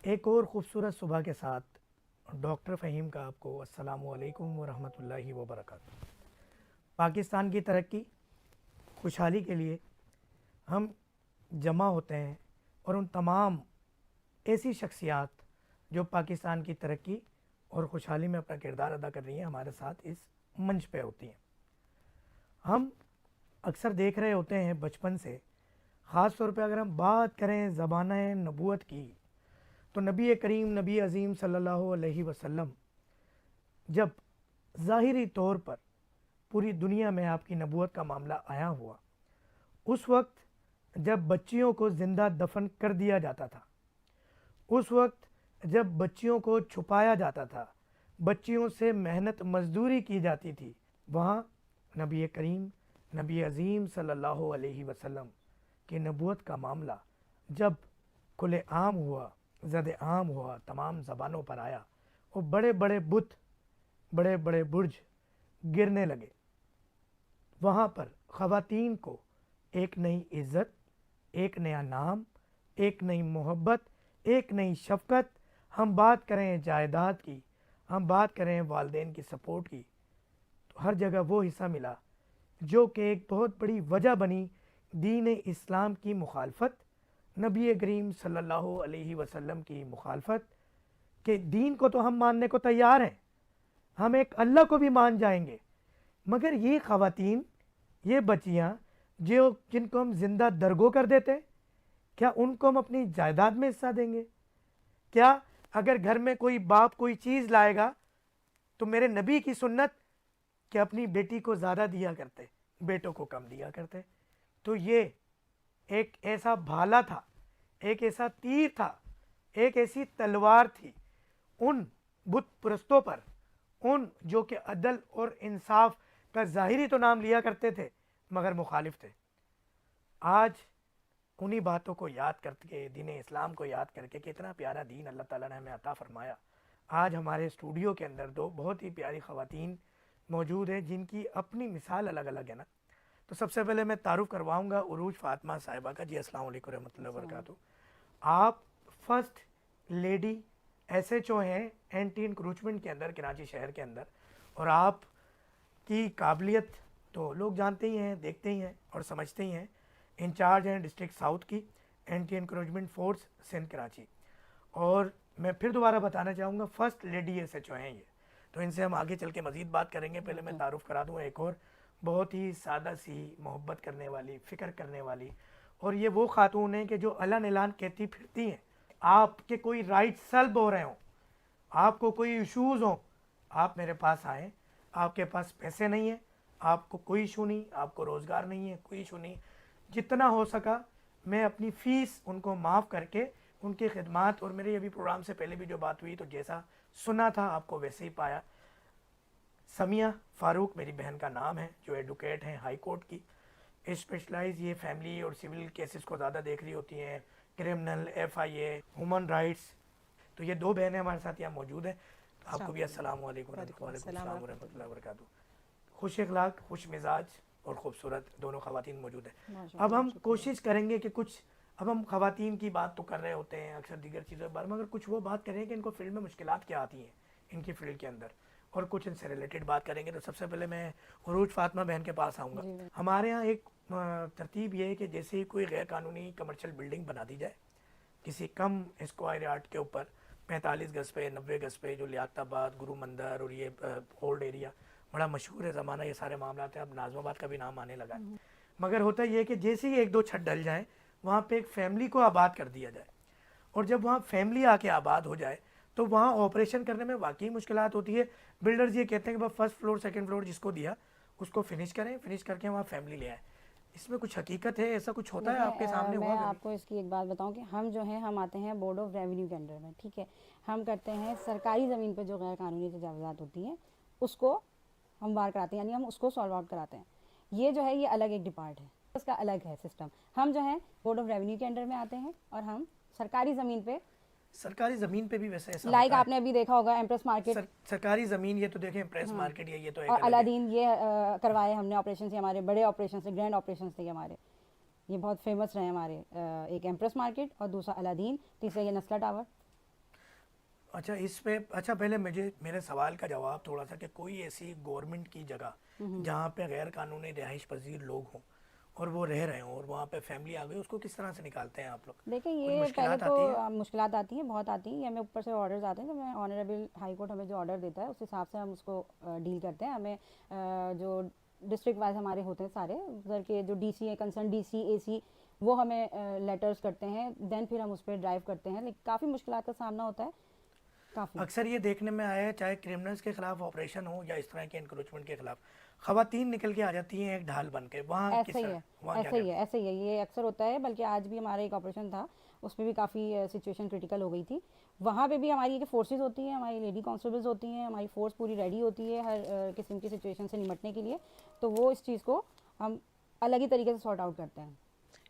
एक और ख़ूबसूरत सुबह के साथ डॉक्टर फ़हीम का आपको अस्सलामु अलैकुम व रहमतुल्लाहि व बरकातुहू। पाकिस्तान की तरक्की, खुशहाली के लिए हम जमा होते हैं और उन तमाम ऐसी शख्सियात जो पाकिस्तान की तरक्की और खुशहाली में अपना किरदार अदा कर रही हैं हमारे साथ इस मंच पे होती हैं। हम अक्सर देख रहे होते हैं बचपन से, ख़ास तौर पे अगर हम बात करें ज़माना नबूवत की, तो नबी करीम नबी अज़ीम सल्लल्लाहु अलैहि वसल्लम जब ज़ाहिरी तौर पर पूरी दुनिया में आपकी नबूवत का मामला आया हुआ, उस वक्त जब बच्चियों को ज़िंदा दफन कर दिया जाता था, उस वक्त जब बच्चियों को छुपाया जाता था, बच्चियों से मेहनत मजदूरी की जाती थी, वहाँ नबी करीम नबी अज़ीम सल्लल्लाहु अलैहि वसल्लम की नबूवत का मामला जब खुले आम हुआ, ज़द आम हुआ, तमाम ज़बानों पर आया, वो बड़े बड़े बुत, बड़े बड़े बुर्ज गिरने लगे। वहाँ पर ख़वातीन को एक नई इज़्ज़त, एक नया नाम, एक नई मोहब्बत, एक नई शफ़क़त, हम बात करें जायदाद की, हम बात करें वालदेन की सपोर्ट की, तो हर जगह वो हिस्सा मिला जो कि एक बहुत बड़ी वजह बनी दीन इस्लाम की मुखालफत, नबी करीम सल्लल्लाहु अलैहि वसल्लम की मुखालफत। कि दीन को तो हम मानने को तैयार हैं, हम एक अल्लाह को भी मान जाएंगे, मगर ये ख़वातीन, ये बच्चियाँ जो जिनको हम ज़िंदा दरगो कर देते, क्या उनको हम अपनी जायदाद में हिस्सा देंगे? क्या अगर घर में कोई बाप कोई चीज़ लाएगा तो मेरे नबी की सुन्नत कि अपनी बेटी को ज़्यादा दिया करते, बेटों को कम दिया करते। तो ये एक ऐसा भाला था, एक ऐसा तीर था, एक ऐसी तलवार थी उन बुत परस्तों पर, उन जो कि अदल और इंसाफ का ज़ाहिरी तो नाम लिया करते थे मगर मुखालिफ थे। आज उन्हीं बातों को याद करके, दीन इस्लाम को याद करके, कितना प्यारा दीन अल्लाह ताला ने हमें अता फ़रमाया। आज हमारे स्टूडियो के अंदर दो बहुत ही प्यारी ख़वातीन मौजूद हैं जिनकी अपनी मिसाल अलग अलग है ना। तो सबसे पहले मैं तारुफ़ करवाऊँगा उरूज फ़ातिमा साहिबा का। जी अस्सलाम वालेकुम रहमतुल्लाहि व बरकातुहू। आप फर्स्ट लेडी एसएचओ हैं एंटी इंक्रोचमेंट के अंदर, कराची शहर के अंदर, और आप की काबिलियत तो लोग जानते ही हैं, देखते ही हैं और समझते ही हैं। इंचार्ज हैं डिस्ट्रिक्ट साउथ की anti encroachment force Sindh Karachi, और मैं फिर दोबारा बताना चाहूँगा फर्स्ट लेडी एसएचओ हैं ये। तो इनसे हम आगे चल के मज़ीद बात करेंगे। पहले मैं तारुफ़ करा दूँ एक और बहुत ही सादा सी, मोहब्बत करने वाली, फ़िक्र करने वाली, और ये वो खातून हैं कि जो अलन एलान कहती फिरती हैं। आपके कोई राइट सल्ब हो रहे हों, आपको कोई इशूज़ हों, आप मेरे पास आएँ। आपके पास पैसे नहीं है, आपको कोई इशू नहीं, आपको रोज़गार नहीं है, कोई इशू नहीं, जितना हो सका मैं अपनी फ़ीस उनको माफ़ करके उनकी खिदमत, और मेरे अभी प्रोग्राम से पहले भी जो बात हुई तो जैसा सुना था आपको वैसे ही पाया। समिया फ़ारूक मेरी बहन का नाम है, जो एडवोकेट हैं हाई कोर्ट की, स्पेशलाइज ये फैमिली और सिविल केसेस को ज़्यादा देख रही होती हैं, क्रिमिनल, एफआईए, ह्यूमन राइट्स। तो ये दो बहनें हमारे साथ यहाँ मौजूद हैं। तो आपको भी अस्सलाम वालेकुम रहमतुल्लाहि व बरकातुहू। खुश अखलाक, खुश मिजाज और ख़ूबसूरत दोनों ख़वातीन मौजूद हैं। अब हम कोशिश करेंगे कि कुछ, अब हम ख़वातीन की बात तो कर रहे होते हैं अक्सर दीगर चीज़ों के बारे में, मगर कुछ वो बात करें कि इनको फील्ड में मुश्किलात क्या आती हैं इनकी फील्ड के अंदर, और कुछ इनसे रिलेटेड बात करेंगे। तो सबसे पहले मैं उरूज फ़ातिमा बहन के पास आऊँगा। हमारे यहाँ एक तरतीब ये है कि जैसे ही कोई गैर कानूनी कमर्शियल बिल्डिंग बना दी जाए किसी कम स्क्वायर यार्ड के ऊपर, 45 गज़ पे, 90 गज़ पे, जो लियाकताबाद, गुरु मंदिर और ये ओल्ड एरिया बड़ा मशहूर है ज़माना, ये सारे मामला हैं। अब नाज़माबाद का भी नाम आने लगा है। मगर होता ये है कि जैसे ही एक दो छत डल जाए वहाँ पे एक फैमिली को आबाद कर दिया जाए, और जब वहाँ फैमिली आके आबाद हो जाए तो वहाँ ऑपरेशन करने में वाकई मुश्किलात होती है। बिल्डर्स ये कहते हैं कि बस फर्स्ट फ्लोर सेकंड फ्लोर जिसको दिया उसको फिनिश करें, फिनिश करके वहाँ फैमिली ले आए। इसमें कुछ हकीकत है, ऐसा कुछ होता है आपके सामने मैं हुआ कभी? आपको इसकी एक बात बताऊं कि हम जो हैं, हम आते हैं बोर्ड ऑफ रेवेन्यू के अंडर में, ठीक है। हम करते हैं सरकारी ज़मीन पे जो गैर कानूनी तजावज़ात होती हैं उसको हम बार कराते हैं, यानी हम उसको सॉल्व आउट कराते हैं। ये जो है ये अलग एक डिपार्ट है, उसका अलग है सिस्टम। हम जो है बोर्ड ऑफ रेवेन्यू के अंडर में आते हैं और हम सरकारी ज़मीन पे, सरकारी ज़मीन पे भी वैसे ऐसा लाइक होता है? आपने अभी देखा होगा एम्प्रेस मार्केट, सरकारी ज़मीन, ये तो देखें प्रेस हाँ, मार्केट, ये तो एक और अलग है। अलादीन ये करवाए हमने ऑपरेशन से, हमारे बड़े ऑपरेशन से, ग्रैंड ऑपरेशन थे हमारे, ये बहुत फेमस रहे हमारे। एक एम्प्रेस मार्केट और दूसरा अलादीन, तीसरा ये नस्ला टावर। अच्छा इस पे अच्छा पहले मुझे मेरे सवाल का जवाब थोड़ा सा कि कोई ऐसी गवर्नमेंट की जगह जहाँ पे गैर कानूनी रिहाइश पजीर लोग हों और वो रह रहे हों और वहाँ पे फैमिली आ गई, उसको किस तरह से निकालते हैं आप लोग? देखिए कुछ ये पहले मुश्किलात तो आती है? मुश्किलात आती हैं, बहुत आती हैं। ये हमें ऊपर से ऑर्डर्स आते हैं, जब हमें ऑनरेबल हाई कोर्ट हमें जो ऑर्डर देता है उस हिसाब से हम उसको डील करते हैं। हमें जो डिस्ट्रिक्ट वाइज हमारे होते हैं सारे उधर के जो डीसी है, कंसर्न डीसी एसी, वो हमें लेटर्स करते हैं, देन फिर हम उस पर ड्राइव करते हैं। लेकिन काफ़ी मुश्किलात का सामना होता है, काफ़ी। अक्सर ये देखने में आया है चाहे क्रिमिनल्स के खिलाफ ऑपरेशन हो या इस तरह के इंक्रोचमेंट के खिलाफ, खवातीन निकल के आ जाती हैं एक ढाल बन के, वहाँ किस ऐसा ही तरह, है, वहाँ क्या ऐसा ही कहते है, ऐसा ही है, ये अक्सर होता है। बल्कि आज भी हमारा एक ऑपरेशन था, उसमें भी काफ़ी सिचुएशन क्रिटिकल हो गई थी। वहाँ पे भी हमारी एक फोर्सेस होती हैं, हमारी लेडी कांस्टेबल्स होती हैं, हमारी फोर्स पूरी रेडी होती है हर किस्म की सिचुएशन से निपटने के लिए। तो वो इस चीज़ को हम अलग ही तरीके से सॉर्ट आउट करते हैं।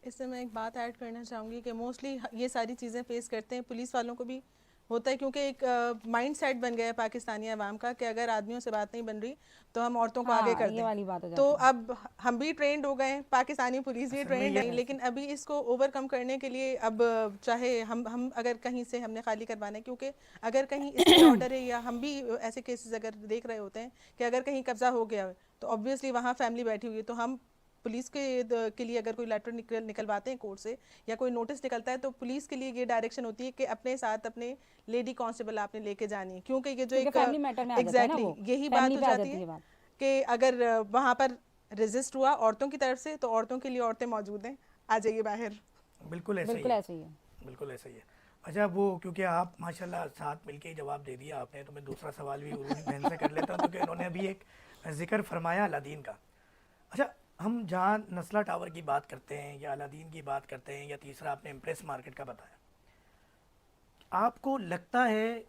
इससे मैं एक बात ऐड करना चाहूँगी कि मोस्टली ये सारी चीज़ें फेस करते हैं पुलिस वालों को भी होता है, क्योंकि एक माइंड सेट बन गया है पाकिस्तानी अवाम का कि अगर आदमियों से बात नहीं बन रही तो हम औरतों को आगे हाँ, कर ये दें। वाली बात हो तो जाती है। अब हम भी ट्रेंड हो गए हैं, पाकिस्तानी पुलिस भी असल में ट्रेंड ये है, लेकिन अभी इसको ओवरकम करने के लिए अब चाहे हम अगर कहीं से हमने खाली करवाना है, क्योंकि अगर कहीं स्टे ऑर्डर है या हम भी ऐसे केसेस अगर देख रहे होते हैं कि अगर कहीं कब्जा हो गया है तो ऑब्वियसली वहाँ फैमिली बैठी हुई है, तो हम पुलिस के लिए अगर कोई लेटर निकलवाते हैं कोर्ट से या कोई नोटिस निकलता है तो पुलिस के लिए ये डायरेक्शन होती है कि अपने साथ अपने लेडी कांस्टेबल आपने लेके जानी है, क्योंकि ये जो क्योंकि एक फैमिली मैटर में आ जाता है ना, एग्जैक्टली वो यही बात फैमिली हो पे आ जाती जाती है है बात। कि अगर वहाँ पर रेजिस्ट हुआ औरतों की तरफ से तो औरतों के लिए औरतें मौजूद हैं, आ जाइए बाहर। बिल्कुल ऐसा ही बिल्कुल है, ऐसे ही है। बिल्कुल ऐसा ही है। अच्छा वो क्योंकि आप माशाल्लाह साथ मिलके ही जवाब दे दिया आपने, तो मैं दूसरा सवाल भी उर्वी बहन से कर लेता हूँ क्योंकि इन्होंने अभी एक जिक्र फरमाया अलादीन का। अच्छा हम जहाँ नस्ला टावर की बात करते हैं या अलादीन की बात करते हैं या तीसरा आपने इम्प्रेस मार्केट का बताया, आपको लगता है,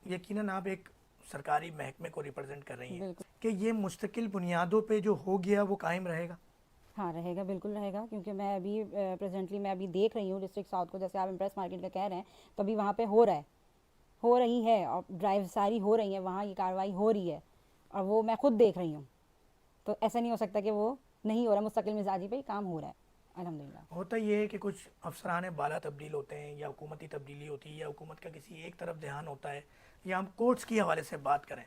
यकीनन आप एक सरकारी महकमे को रिप्रेजेंट कर रही हैं, बिल्कुल। कि ये मुस्तकिल बुनियादों पे जो हो गया वो कायम रहेगा? हाँ, रहेगा, बिल्कुल रहेगा। क्योंकि मैं अभी प्रेजेंटली मैं अभी देख रही हूँ डिस्ट्रिक्ट साउथ को, जैसे आप इम्प्रेस मार्केट का कह रहे हैं, तो अभी वहाँ पे हो रहा है, हो रही है, और ड्राइव सारी हो रही है, वहाँ ये कार्रवाई हो रही है, और वो मैं खुद देख रही हूँ। तो ऐसा नहीं हो सकता कि वो नहीं हो रहा, मुस्तकिल मिजाजी पे ही काम हो रहा है, अल्हम्दुलिल्लाह। होता ये है कि कुछ अफसरान बाला तब्दील होते हैं या हुकूमती तब्दीली होती है या हुकूमत का किसी एक तरफ ध्यान होता है, या हम कोर्ट्स की हवाले से बात करें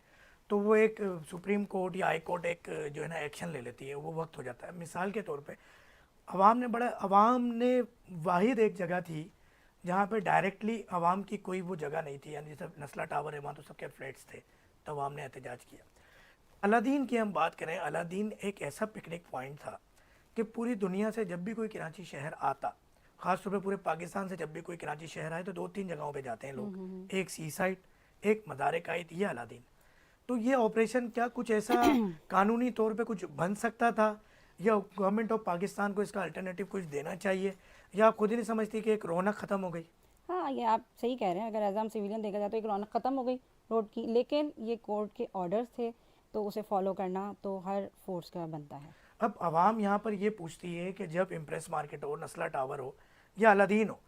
तो वो एक सुप्रीम कोर्ट या हाई कोर्ट एक जो है ना एक्शन ले लेती है, वो वक्त हो जाता है। मिसाल के तौर पे अवाम ने वाहिद एक जगह थी जहाँ पे डायरेक्टली अवाम की कोई वो जगह नहीं थी, यानी जैसे नस्ला टावर है वहाँ तो सबके फ्लैट्स थे, तो अवाम ने एहतजाज किया। अलादीन की हम बात करें, अलादीन एक ऐसा पिकनिक पॉइंट था कि पूरी दुनिया से जब भी कोई कराची शहर आता, ख़ास तौर पे पूरे पाकिस्तान से जब भी कोई कराची शहर आए तो दो तीन जगहों पे जाते हैं लोग, एक सी साइड, एक मदार कायद या अलादीन। तो ये ऑपरेशन क्या कुछ ऐसा कानूनी तौर पे कुछ बन सकता था, या गवर्नमेंट ऑफ पाकिस्तान को इसका अल्टरनेटिव कुछ देना चाहिए, या आप खुद ही नहीं समझती कि एक रौनक ख़त्म हो गई? हाँ, ये आप सही कह रहे हैं। अगर एज हम सिविलियन देखा जाए तो एक रौनक ख़त्म हो गई रोड की, लेकिन ये कोर्ट के ऑर्डर्स थे, तो उसे फॉलो करना तो हर फोर्स का बनता है। अब आवाम यहाँ पर ये पूछती है कि जब इम्प्रेस मार्केट हो, नस्ला टावर हो या अलादीन हो,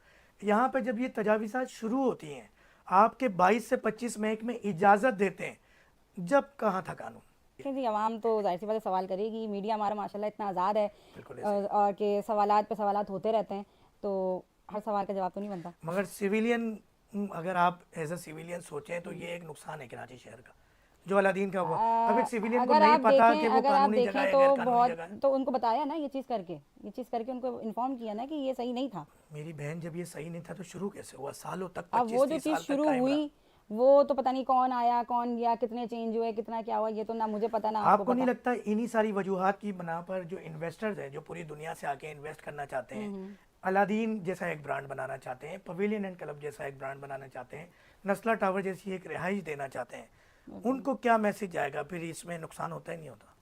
यहाँ पर जब ये तजावीज़ात शुरू होती हैं, आपके 22 से 25 महकमे इजाज़त देते हैं, जब कहाँ था कानून? देखिए जी, आवाम तो जाहिर सी बात है सवाल करेगी। मीडिया हमारा माशाल्लाह इतना आज़ाद है, बिल्कुल ऐसे ही। और कि सवालात पे सवालात होते रहते हैं, तो हर सवाल का जवाब तो नहीं बनता। मगर सिविलियन, अगर आप एज अ सिविलियन सोचें तो ये एक नुकसान है कराची शहर का जो अलादीन का हुआ। अब एक सिविलियन को अगर नहीं आप पता देखें कि वो अगर आप कानूनी जगह देखें है तो गैर कानूनी बहुत, जगह है। तो उनको बताया ना, ये चीज़ करके उनको इन्फॉर्म किया ना कि ये सही नहीं था। मेरी बहन जब ये सही नहीं था तो शुरू कैसे हुआ? सालों तक, अब वो जो 25-30 चीज़ साल तक शुरू कायम रहा। हुई, वो तो पता नहीं कौन आया कौन गया, कितने चेंज हुए, कितना क्या हुआ, ये तो ना मुझे पता ना आपको आपको नहीं पता। लगता इन्हीं सारी वजूहात की बना पर जो इन्वेस्टर्स हैं, जो पूरी दुनिया से आके इन्वेस्ट करना चाहते हैं, अलादीन जैसा एक ब्रांड बनाना चाहते हैं, पवेलियन एंड क्लब जैसा एक ब्रांड बनाना चाहते हैं, नस्ला टावर जैसी एक रिहाइश देना चाहते हैं, उनको क्या मैसेज जाएगा? फिर इसमें नुकसान होता ही नहीं होता?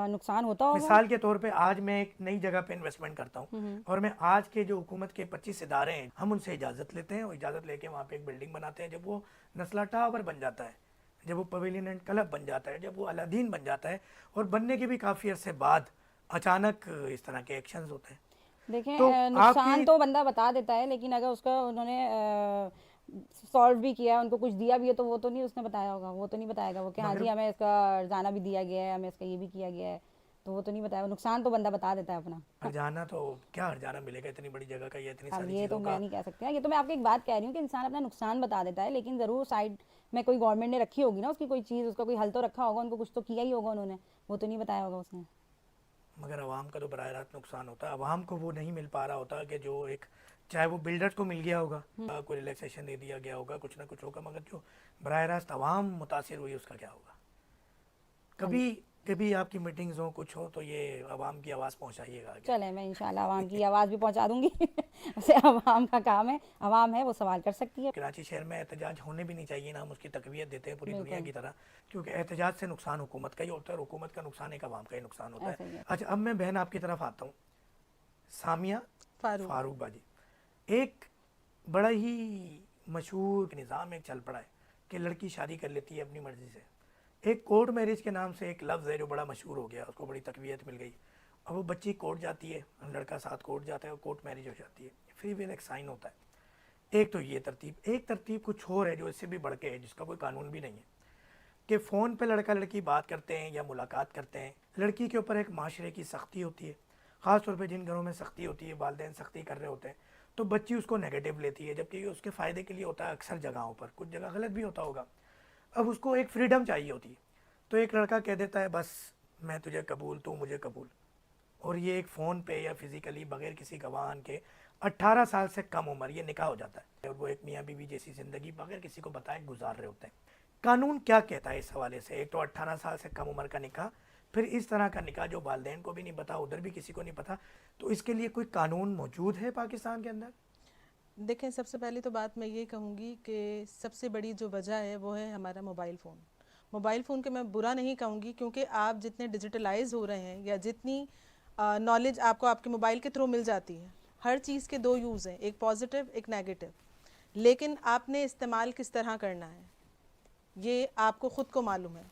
नुकसान होता होगा। मिसाल के तौर पे आज मैं एक नई जगह पे इन्वेस्टमेंट करता हूँ और मैं आज के जो हुकूमत के 25 इदारे हैं, हम उनसे इजाज़त लेते हैं और इजाज़त लेके वहाँ पे एक बिल्डिंग बनाते हैं। जब वो नस्ला टावर बन जाता है, जब वो पवेलियन एंड क्लब बन जाता है, जब वो अलादीन बन जाता है, और बनने के भी काफ़ी अरसे बाद अचानक इस तरह के एक्शंस होते हैं, देखें, तो नुकसान आपकी तो बंदा बता देता है, लेकिन अगर उसका उन्होंने सॉल्व भी किया, उनको कुछ दिया भी है, तो वो तो नहीं उसने बताया होगा, वो तो नहीं बताएगा वो कि हाँ मगर जी हमें इसका जाना भी दिया गया है, हमें इसका ये भी किया गया है। तो वो तो नहीं बताया, वो नुकसान तो बंदा बता देता है अपना। हर्जाना तो क्या हर्जाना मिलेगा इतनी बड़ी जगह का या इतनी अब सारी ये तो चीज़ों मैं का। नहीं कह सकती, ये तो मैं आपको एक बात कह रही हूँ कि इंसान अपना नुकसान बता देता है, लेकिन ज़रूर साइड में कोई गवर्नमेंट ने रखी होगी ना उसकी कोई चीज़, उसका कोई हल तो रखा होगा, उनको कुछ तो किया ही होगा उन्होंने, वो तो नहीं बताया होगा उसने। मगर आवाम का तो बराह रास्त नुकसान होता है, आवाम को वो नहीं मिल पा रहा होता कि जो एक, चाहे वो बिल्डर्स को मिल गया होगा, कोई रिलैक्सेशन दे दिया गया होगा, कुछ ना कुछ होगा, मगर जो बराह रास्त आवाम मुतासिर हुई उसका क्या होगा। कभी कभी आपकी मीटिंग्स हो कुछ हो तो ये आवाम की आवाज़ पहुंचाइएगा आगे। चले, मैं इंशाल्लाह आवाम की आवाज़ भी पहुंचा दूंगी वैसे आवाम का काम है, आवाम है वो सवाल कर सकती है। कराची शहर में एहतजाज होने भी नहीं चाहिए ना, हम उसकी तकवीत देते हैं पूरी दुनिया बिल्कुल की तरह, क्योंकि एहतजाज से नुकसान हुकूमत का ही होता है और हुकूमत का नुकसान एक आवाम का ही नुकसान होता ऐसा ही है। है। अच्छा, अब मैं बहन आपकी तरफ आता हूँ, सामिया फारूक। फारूक बाजी। एक बड़ा ही मशहूर निज़ाम एक चल पड़ा है कि लड़की शादी कर लेती है अपनी मर्ज़ी से। एक कोर्ट मैरिज के नाम से एक लफ्ज़ है जो बड़ा मशहूर हो गया, उसको बड़ी तकवीत मिल गई। अब वो बच्ची कोर्ट जाती है, लड़का साथ कोर्ट जाता है और कोर्ट मैरिज हो जाती है, फ्री विल एक साइन होता है। एक तो ये तरतीब, एक तरतीब कुछ और है जो इससे भी बढ़ के है, जिसका कोई कानून भी नहीं है, कि फ़ोन पे लड़का लड़की बात करते हैं या मुलाकात करते हैं, लड़की के ऊपर एक माशरे की सख्ती होती है, ख़ास तौर पे जिन घरों में सख्ती होती है, वालिदैन सख्ती कर रहे होते हैं, तो बच्ची उसको नेगेटिव लेती है, जबकि ये उसके फ़ायदे के लिए होता है अक्सर जगहों पर, कुछ जगह गलत भी होता होगा। अब उसको एक फ्रीडम चाहिए होती है, तो एक लड़का कह देता है बस मैं तुझे कबूल, तू मुझे कबूल, और ये एक फ़ोन पे या फिज़िकली बगैर किसी गवाह के 18 साल से कम उम्र ये निकाह हो जाता है, और वो एक मियाँ बीवी जैसी ज़िंदगी बगैर किसी को बताए गुजार रहे होते हैं। कानून क्या कहता है इस हवाले से? एक तो 18 साल से कम उम्र का निकाह, फिर इस तरह का निकाह जो वालिदैन को भी नहीं पता, उधर भी किसी को नहीं पता, तो इसके लिए कोई कानून मौजूद है पाकिस्तान के अंदर? देखें, सबसे पहले तो बात मैं ये कहूँगी कि सबसे बड़ी जो वजह है वो है हमारा मोबाइल फ़ोन। मोबाइल फ़ोन के मैं बुरा नहीं कहूँगी, क्योंकि आप जितने डिजिटलाइज हो रहे हैं या जितनी नॉलेज आपको आपके मोबाइल के थ्रू मिल जाती है, हर चीज़ के दो यूज़ हैं, एक पॉजिटिव एक नेगेटिव, लेकिन आपने इस्तेमाल किस तरह करना है ये आपको ख़ुद को मालूम है।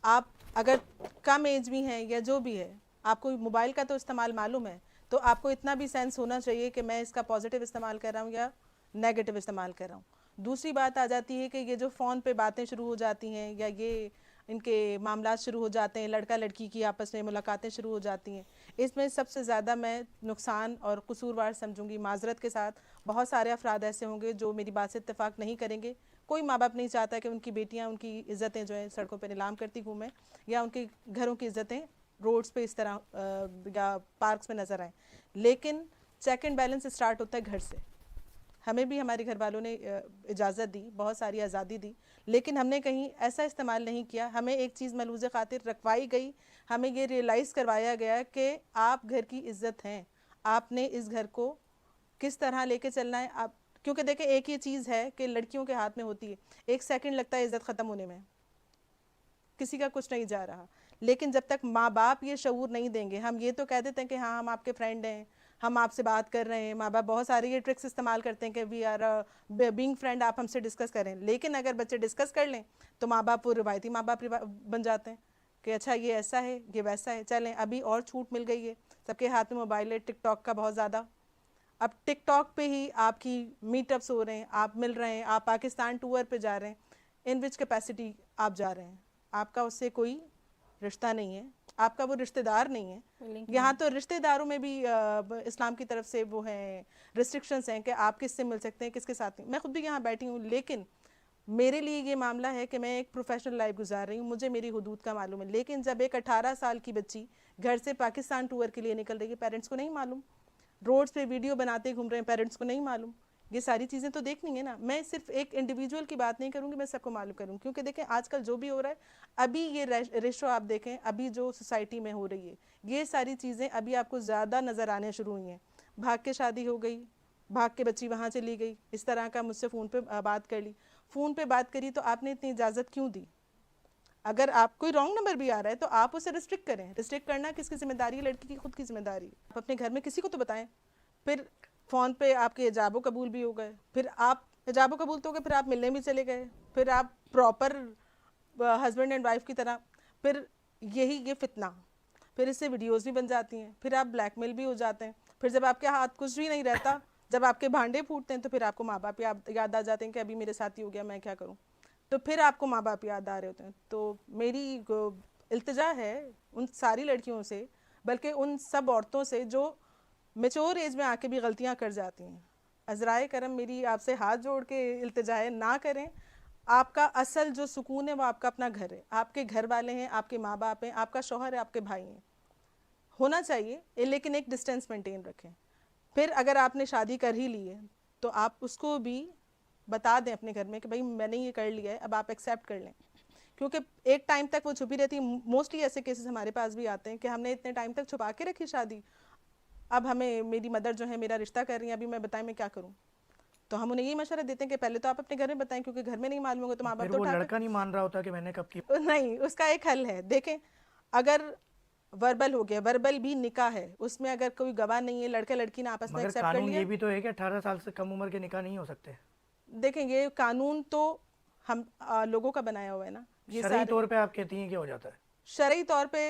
आप अगर कम एज भी हैं या जो भी है, आपको मोबाइल का तो इस्तेमाल मालूम है, तो आपको इतना भी सेंस होना चाहिए कि मैं इसका पॉजिटिव इस्तेमाल कर रहा हूँ या नेगेटिव इस्तेमाल कर रहा हूँ। दूसरी बात आ जाती है कि ये जो फ़ोन पे बातें शुरू हो जाती हैं या ये इनके मामला शुरू हो जाते हैं, लड़का लड़की की आपस में मुलाकातें शुरू हो जाती हैं, इसमें सबसे ज़्यादा मैं नुकसान और कसूरवार समझूंगी। माजरत के साथ, बहुत सारे अफराद ऐसे होंगे जो मेरी बात से इत्तेफाक नहीं करेंगे। कोई माँ बाप नहीं चाहता कि उनकी बेटियाँ, उनकी इज़्ज़तें जो है सड़कों पर नीलाम करती घूमें, या उनके घरों की इज़्ज़तें रोड्स पे इस तरह या पार्क्स में नज़र आएँ। लेकिन चेक एंड बैलेंस स्टार्ट होता है घर से। हमें भी हमारे घर वालों ने इजाज़त दी, बहुत सारी आज़ादी दी, लेकिन हमने कहीं ऐसा इस्तेमाल नहीं किया। हमें एक चीज़ मलूज़ खातिर रखवाई गई, हमें ये रियलाइज़ करवाया गया कि आप घर की इज़्ज़त हैं, आपने इस घर को किस तरह लेके चलना है। आप, क्योंकि देखें एक ये चीज़ है कि लड़कियों के हाथ में होती है, एक सेकंड लगता है इज़्ज़त ख़त्म होने में, किसी का कुछ नहीं जा रहा। लेकिन जब तक माँ बाप ये शऊर नहीं देंगे, हम ये तो कह देते हैं कि हाँ हम आपके फ्रेंड हैं, हम आपसे बात कर रहे हैं, माँ बाप बहुत सारे ये ट्रिक्स इस्तेमाल करते हैं कि वी आर बीइंग फ्रेंड, आप हमसे डिस्कस करें। लेकिन अगर बच्चे डिस्कस कर लें तो माँ बाप वो रिवायती माँ बाप बन जाते हैं कि अच्छा ये ऐसा है ये वैसा है। चलें, अभी और छूट मिल गई है, सबके हाथ में मोबाइल है, टिकटॉक का बहुत ज़्यादा। अब टिकटॉक पे ही आपकी मीटअप्स हो रहे हैं, आप मिल रहे हैं, आप पाकिस्तान टूर पे जा रहे हैं, इन विच कैपेसिटी आप जा रहे हैं, आपका उससे कोई रिश्ता नहीं है, आपका वो रिश्तेदार नहीं है। यहाँ तो रिश्तेदारों में भी इस्लाम की तरफ से वो हैं रिस्ट्रिक्शंस हैं कि आप किससे मिल सकते हैं किसके साथ नहीं। मैं खुद भी यहाँ बैठी हूँ, लेकिन मेरे लिए ये मामला है कि मैं एक प्रोफेशनल लाइफ गुजार रही हूँ, मुझे मेरी हुदूद का मालूम है। लेकिन जब एक 18 साल की बच्ची घर से पाकिस्तान टूर के लिए निकल रही है, पेरेंट्स को नहीं मालूम, रोड्स पे वीडियो बनाते घूम रहे हैं, पेरेंट्स को नहीं मालूम, ये सारी चीज़ें तो देखनी है ना। मैं सिर्फ एक इंडिविजुअल की बात नहीं करूँगी, मैं सबको मालूम करूँगी, क्योंकि देखें आजकल जो भी हो रहा है, अभी ये रेशो आप देखें, अभी जो सोसाइटी में हो रही है, ये सारी चीज़ें अभी आपको ज़्यादा नज़र आने शुरू हुई हैं। भाग के शादी हो गई, भाग के बच्ची वहाँ चली गई, इस तरह का मुझसे फ़ोन पे बात कर ली, फ़ोन पे बात करी तो आपने इतनी इजाज़त क्यों दी? अगर आप कोई रॉन्ग नंबर भी आ रहा है तो आप उसे रिस्ट्रिक्ट करें। रिस्ट्रिक्ट करना किसकी जिम्मेदारी है? लड़की की खुद की जिम्मेदारी है। आप अपने घर में किसी को तो बताएं। फिर फ़ोन पे आपके इजाबो कबूल भी हो गए, फिर आप इजाबो कबूल तो हो गए, फिर आप मिलने भी चले गए, फिर आप प्रॉपर हस्बैंड एंड वाइफ की तरह, फिर यही ये फितना, फिर इससे वीडियोस भी बन जाती हैं, फिर आप ब्लैकमेल भी हो जाते हैं। फिर जब आपके हाथ कुछ भी नहीं रहता, जब आपके भांडे फूटते हैं, तो फिर आपको माँ बाप याद आ जाते हैं कि अभी मेरे साथ ही हो गया, मैं क्या करूँ। तो फिर आपको माँ बाप याद आ रहे होते हैं। तो मेरी इल्तिजा है उन सारी लड़कियों से, बल्कि उन सब औरतों से जो मेच्योर एज में आके भी गलतियां कर जाती हैं। अज़राए करम मेरी आपसे हाथ जोड़ के इल्तिजा है, ना करें। आपका असल जो सुकून है वो आपका अपना घर है, आपके घर वाले हैं, आपके माँ बाप हैं, आपका शौहर है, आपके भाई हैं, होना चाहिए, लेकिन एक डिस्टेंस मेंटेन रखें। फिर अगर आपने शादी कर ही ली है तो आप उसको भी बता दें अपने घर में कि भाई मैंने ये कर लिया है, अब आप एक्सेप्ट कर लें, क्योंकि एक टाइम तक वो छुपी रहती है। मोस्टली ऐसे केसेस हमारे पास भी आते हैं कि हमने इतने टाइम तक छुपा के रखी शादी, अब हमें मेरी मदर जो है मेरा रिश्ता कर रही है, अभी मैं बताएं मैं क्या करूं। तो हम उन्हें यही मशवरा देते हैं कि पहले तो आप अपने घर में बताएं, क्योंकि घर में नहीं मालूम होगा तो माँ बाप फिर तो वो उठा लड़का नहीं मान रहा होता कि मैंने कब की। नहीं, उसका एक हल है। देखें, अगर वर्बल हो गया, वर्बल भी निकाह है, उसमें अगर कोई गवाह नहीं है, लड़के लड़की ने आपस में मगर एक्सेप्ट कर कानून लिया। ये भी तो है कि 18 साल से कम उम्र के निकाह नहीं हो सकते। देखें, ये कानून तो हम लोगों का बनाया हुआ है ना, ये शरई सारे तौर पे आप कहती हैं कि हो जाता है। शरई तौर पे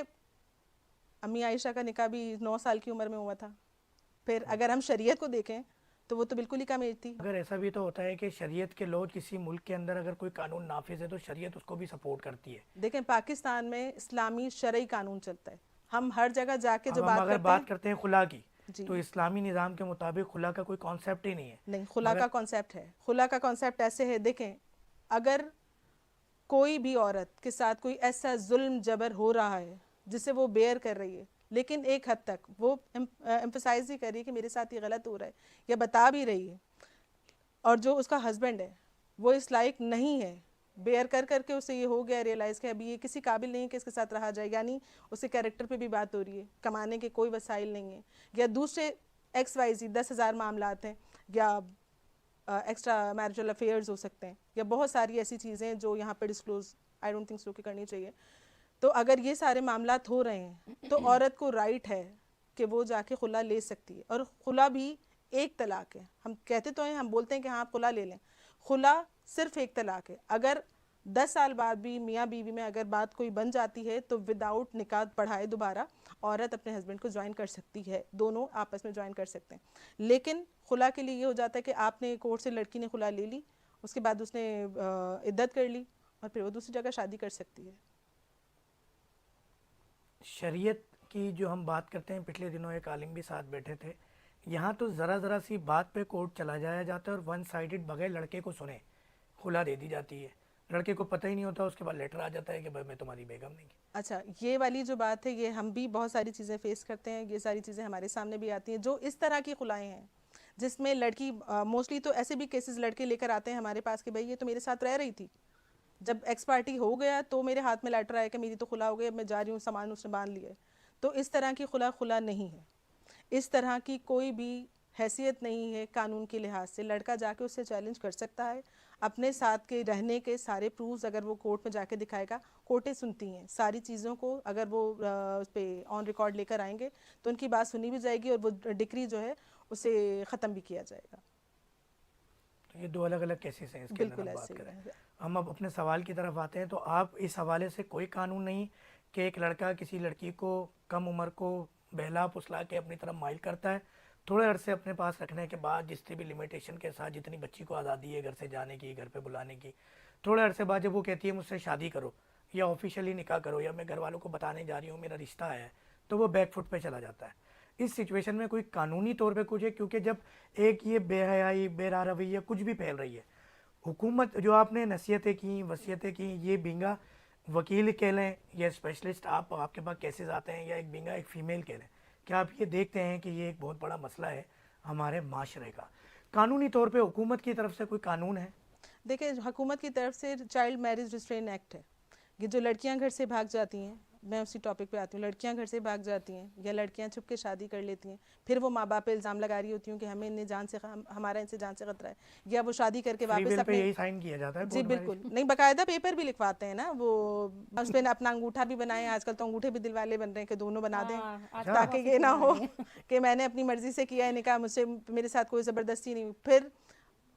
अम्मी आयशा का निकाह भी 9 साल की उम्र में हुआ था। फिर अगर हम शरीयत को देखें तो वो तो बिल्कुल ही कम एज थी। अगर ऐसा भी तो होता है कि शरीयत के लॉ किसी मुल्क के अंदर अगर कोई कानून नाफिज है तो शरीयत उसको भी सपोर्ट करती है। देखें, पाकिस्तान में इस्लामी शरई कानून चलता है, हम हर जगह जाके अब जो हम बात अगर करते बात हैं। करते हैं खुला की, जी तो इस्लामी निज़ाम के मुताबिक खुला का कोई कॉन्सेप्ट ही नहीं है। नहीं, खुला मगर का कॉन्सेप्ट है। खुला का कॉन्सेप्ट ऐसे है, देखें, अगर कोई भी औरत के साथ कोई ऐसा जुल्म जबर हो रहा है जिसे वो बेयर कर रही है, लेकिन एक हद तक वो एम्फसाइज ही कर रही है कि मेरे साथ ये गलत हो रहा है, या बता भी रही है, और जो उसका हस्बैंड है वो इस लायक नहीं है, बेयर कर करके उसे ये हो गया रियलाइज़ कि अभी ये किसी काबिल नहीं है कि इसके साथ रहा जाए, यानी उसके कैरेक्टर पे भी बात हो रही है, कमाने के कोई वसाइल नहीं है, या दूसरे XYZ 10,000 मामलात हैं, या एक्स्ट्रा मैरिजल अफेयर्स हो सकते हैं, या बहुत सारी ऐसी चीज़ें जो यहाँ पे disclose I don't think so कि करनी चाहिए। तो अगर ये सारे मामलात हो रहे हैं तो औरत को राइट है कि वो जाके खुला ले सकती है, और खुला भी एक तलाक है। हम कहते तो हैं, हम बोलते हैं कि हाँ आप खुला ले लें, खुला सिर्फ एक तलाक है। अगर 10 साल बाद भी मियाँ बीवी में अगर बात कोई बन जाती है तो विदाउट निकाह पढ़ाए दोबारा औरत अपने हस्बैंड को ज्वाइन कर सकती है, दोनों आपस में ज्वाइन कर सकते हैं। लेकिन खुला के लिए ये हो जाता है कि आपने कोर्ट से लड़की ने खुला ले ली, उसके बाद उसने इद्दत कर ली और फिर वो दूसरी जगह शादी कर सकती है। शरीयत की जो हम बात करते हैं, पिछले दिनों एक आलिम भी साथ बैठे थे, यहाँ तो ज़रा सी बात पे कोर्ट चला जाया जाता है और वन साइडेड बगैर लड़के को सुने खुला दे दी जाती है। लड़के को पता ही नहीं होता, उसके बाद लेटर आ जाता है कि भाई मैं तुम्हारी बेगम नहीं। अच्छा, ये वाली जो बात है, ये हम भी बहुत सारी चीज़ें फेस करते हैं, ये सारी चीज़ें हमारे सामने भी आती हैं, जो इस तरह की खुलाएँ हैं जिसमें लड़की मोस्टली तो ऐसे भी केसेस लड़के लेकर आते हैं हमारे पास कि भाई ये तो मेरे साथ रह रही थी, जब एक्स पार्टी हो गया तो मेरे हाथ में लेटर आया कि मेरी तो खुला हो गया, मैं जा रही हूँ, सामान उसने बांध लिया है। तो इस तरह की खुला नहीं है, इस तरह की कोई भी हैसियत नहीं है कानून के लिहाज से। लड़का जाके उससे चैलेंज कर सकता है, अपने साथ के रहने के सारे प्रूफ्स अगर वो कोर्ट में जाके दिखाएगा, कोर्टें सुनती हैं सारी चीज़ों को, अगर वो उस पर ऑन रिकॉर्ड लेकर आएंगे तो उनकी बात सुनी भी जाएगी और वो डिक्री जो है उसे ख़त्म भी किया जाएगा। तो ये दो अलग अलग केसेस हैं, इसके अंदर बिल्कुल हम बात ऐसे ही करें। है। हम अब अपने सवाल की तरफ आते हैं। तो आप इस हवाले से कोई कानून नहीं कि एक लड़का किसी लड़की को कम उम्र को बहला फुसला के अपनी तरफ माइल करता है, थोड़े अरसे अपने पास रखने के बाद जितनी भी लिमिटेशन के साथ जितनी बच्ची को आज़ादी है घर से जाने की, घर पे बुलाने की, थोड़े अरसे बाद जब वो कहती है मुझसे शादी करो या ऑफिशियली निकाह करो या मैं घर वालों को बताने जा रही हूँ मेरा रिश्ता है, तो वो बैक फुट पे चला जाता है। इस सिचुएशन में कोई कानूनी तौर पे कुछ है? क्योंकि जब एक ये बेहयाई बेरारवैया कुछ भी फैल रही है, हुकूमत जो आपने नसीहतें की वसीयतें की, ये बिंगा वकील कह लें या स्पेशलिस्ट आपके पास केसेस आते हैं, या एक बिंगा एक फ़ीमेल कह लें, क्या आप ये देखते हैं कि ये एक बहुत बड़ा मसला है हमारे माशरे का? कानूनी तौर पे हुकूमत की तरफ से कोई कानून है? देखिए, हुकूमत की तरफ से चाइल्ड मैरिज रिस्ट्रेन एक्ट है। ये जो लड़कियां घर से भाग जाती हैं, मैं उसी टॉपिक पे आती हूँ, लड़कियां घर से भाग जाती हैं या लड़कियां छुप के शादी कर लेती हैं, फिर वो माँ बाप पे इल्ज़ाम लगा रही होती हूँ कि हमें इन्हें जान से हमारा इनसे जान से खतरा है, या वो शादी करके फ्री वापस विल पे अपने। यही साइन किया जाता है जी कोर्ट बिल्कुल, मैरिज? नहीं बाकायदा पेपर भी लिखवाते हैं ना वो, उस पर अपना अंगूठा भी बनाए, आजकल तो अंगूठे भी दिलवाले बन रहे हैं कि दोनों बना दें, आजकल ताकि बहुत ये ना सी हो चीज़ें आ रही कि मैंने अपनी मर्जी से किया है निकाह, मुझसे मेरे साथ कोई ज़बरदस्ती नहीं। फिर